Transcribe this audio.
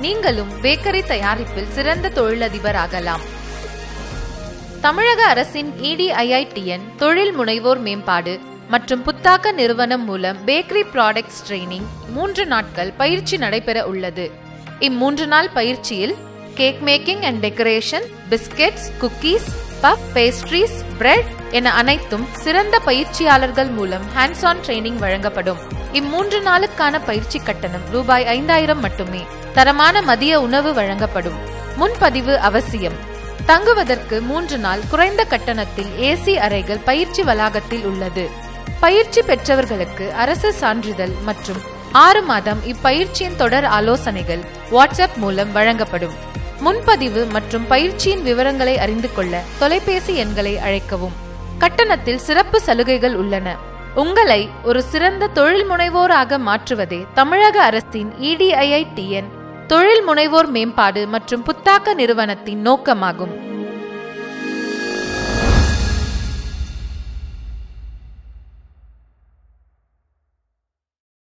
நீங்களும் பேக்கரி தயாரிப்பில் சிறந்த தொழிலதிபர் ஆகலாம். தமிழக அரசின் EDIITN தொழில் முனைவோர் மேம்பாடு மற்றும் புத்தாக்க நிறுவனம் மூலம் பேக்கரி ப்ராடக்ட்ஸ் ட்ரெய்னிங் 3 நாட்கள் பயிற்சி நடைபெற உள்ளது. இம்3 நாள் பயிற்சியில் cake making and decoration, biscuits, cookies, puff, pastries, bread என அனைத்தும் சிறந்த பயிற்சியாளர்கள் மூலம் ஹேண்ட்ஸ் ஆன் ட்ரெய்னிங் வழங்கப்படும். இம்3 நாளுக்கான பயிற்சி கட்டணம் ரூபாய் 5000 மட்டுமே. தரமான மதிய உணவு வழங்கப்படும். முன்பதிவு அவசியம். தங்குவதற்கு 3 நாள் குறைந்த கட்டணத்தில் AC அறைகள் பயிற்சி வளாகத்தில் உள்ளது. பயிற்சி பெற்றவர்களுக்கு அரசு சான்றிதழ் மற்றும் 6 மாதம் இப்பயிற்சியின் தொடர் ஆலோசனைகள் வாட்ஸ்அப் மூலம் வழங்கப்படும். முன்பதிவு மற்றும் பயிற்சியின் விவரங்களை அறிந்து கொள்ள தொலைபேசி எண்களை அழைக்கவும். கட்டணத்தில் சிறப்பு சலுகைகள் உள்ளன. உங்களை ஒரு சிறந்த தொழில் முனைவோராக மாற்றுவதே தமிழக அரசின் EDIITN தொழில் முனைவோர் மேம்பாடு மற்றும் புத்தாக்க நிறுவனத்தின் நோக்கமாகும்.